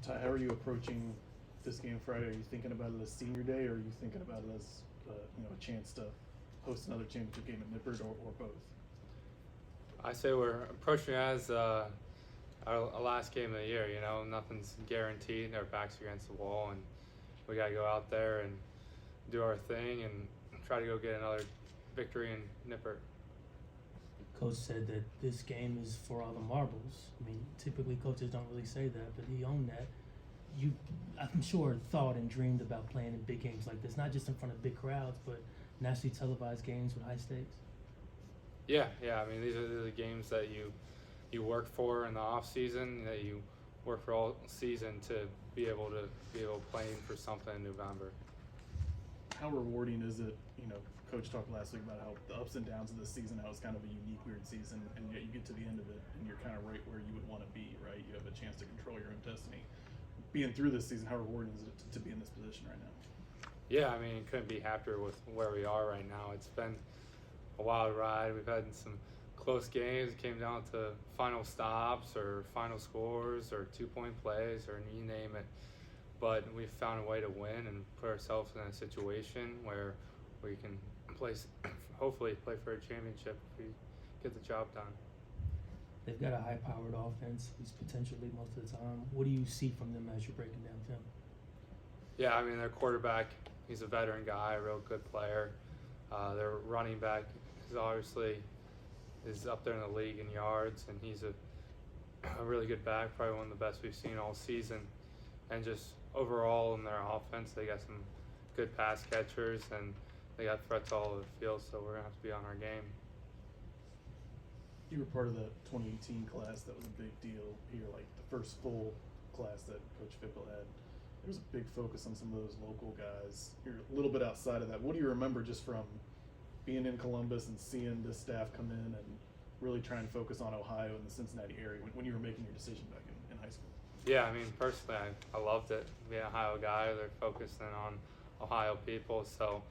Ty, how are you approaching this game Friday? Are you thinking about it as senior day, or are you thinking about it as a chance to host another championship game at Nippert, or both? I say we're approaching it as our last game of the year. You know, nothing's guaranteed. Our backs are against the wall, and we got to go out there and do our thing and try to go get another victory in Nippert. Coach said that this game is for all the marbles. I mean, typically coaches don't really say that, but he owned that. You, I'm sure, thought and dreamed about playing in big games like this, not just in front of big crowds, but nationally televised games with high stakes. Yeah. I mean, these are the games that you work for in the off season, that you work for all season to be able to play for something in November. How rewarding is it? Coach talked last week about how the ups and downs of this season, how it's kind of a unique, weird season, and yet you get to the end of it and you're kind of right where you would want to be, right? You have a chance to control your own destiny. Being through this season, how rewarding is it to be in this position right now? Yeah, I mean, couldn't be happier with where we are right now. It's been a wild ride. We've had some close games. It came down to final stops or final scores or 2-point plays or you name it. But we've found a way to win and put ourselves in a situation where we can hopefully play for a championship if we get the job done. They've got a high-powered offense, at least potentially most of the time. What do you see from them as you're breaking down film? Yeah, I mean, their quarterback, he's a veteran guy, a real good player. Their running back is up there in the league in yards, and he's a really good back, probably one of the best we've seen all season. And just overall in their offense, they got some good pass catchers, and they got threats all over the field, so we're going to have to be on our game. You were part of the 2018 class that was a big deal here, like the first full class that Coach Fickell had. There was a big focus on some of those local guys. You're a little bit outside of that. What do you remember just from being in Columbus and seeing this staff come in and really trying to focus on Ohio and the Cincinnati area when you were making your decision back in high school? Yeah, I mean, personally, I loved it. Being an Ohio guy, they're focusing on Ohio people, so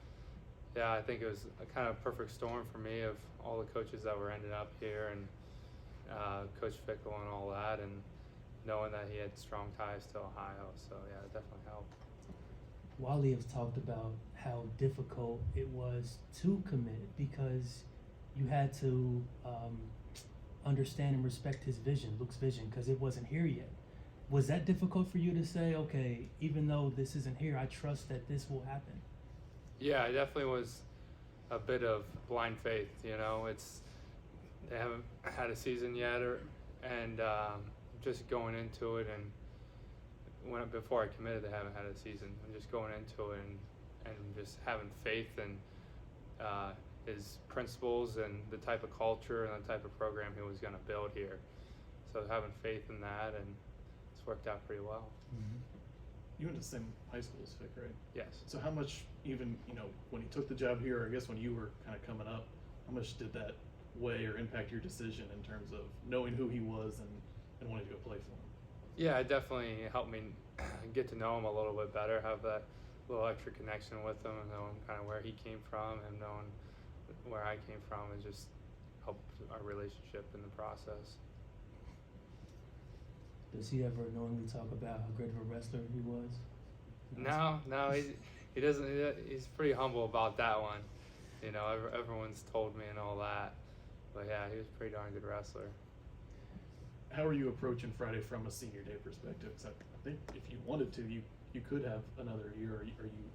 yeah, I think it was a kind of perfect storm for me of all the coaches that were ended up here and Coach Fickell and all that, and knowing that he had strong ties to Ohio. So yeah, it definitely helped. Wally has talked about how difficult it was to commit because you had to understand and respect his vision, Luke's vision, because it wasn't here yet. Was that difficult for you to say, okay, even though this isn't here, I trust that this will happen? Yeah, it definitely was a bit of blind faith. You know, they haven't had a season yet, and just going into it, and before I committed, they haven't had a season. And just going into it and just having faith in his principles and the type of culture and the type of program he was going to build here. So having faith in that, and it's worked out pretty well. Mm-hmm. You went to the same high school as Fick, right? Yes. So how much, even, when he took the job here, or I guess when you were kind of coming up, how much did that weigh or impact your decision in terms of knowing who he was and wanting to go play for him? Yeah, it definitely helped me get to know him a little bit better, have that little extra connection with him, and knowing kind of where he came from and knowing where I came from, and just helped our relationship in the process. Does he ever knowingly talk about how great of a wrestler he was? No, he doesn't. He's pretty humble about that one. Everyone's told me and all that. But yeah, he was a pretty darn good wrestler. How are you approaching Friday from a senior day perspective? Because I think if you wanted to, you could have another year.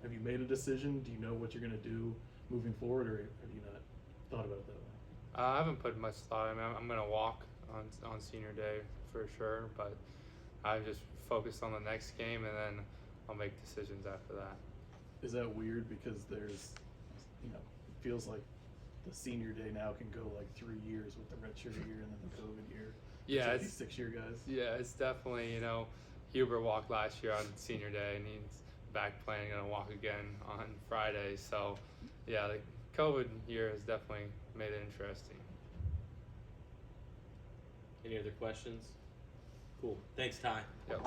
Have you made a decision? Do you know what you're going to do moving forward, or have you not thought about it that way? I haven't put much thought. I mean, I'm going to walk on senior day for sure, but I'm just focused on the next game, and then I'll make decisions after that. Is that weird? Because there's, it feels like the senior day now can go like 3 years with the redshirt year and then the COVID year. Yeah, it's 6-year guys. Yeah, it's definitely, Huber walked last year on senior day, and he's back playing and gonna walk again on Friday. So, yeah, the COVID year has definitely made it interesting. Any other questions? Cool. Thanks, Ty. Yep.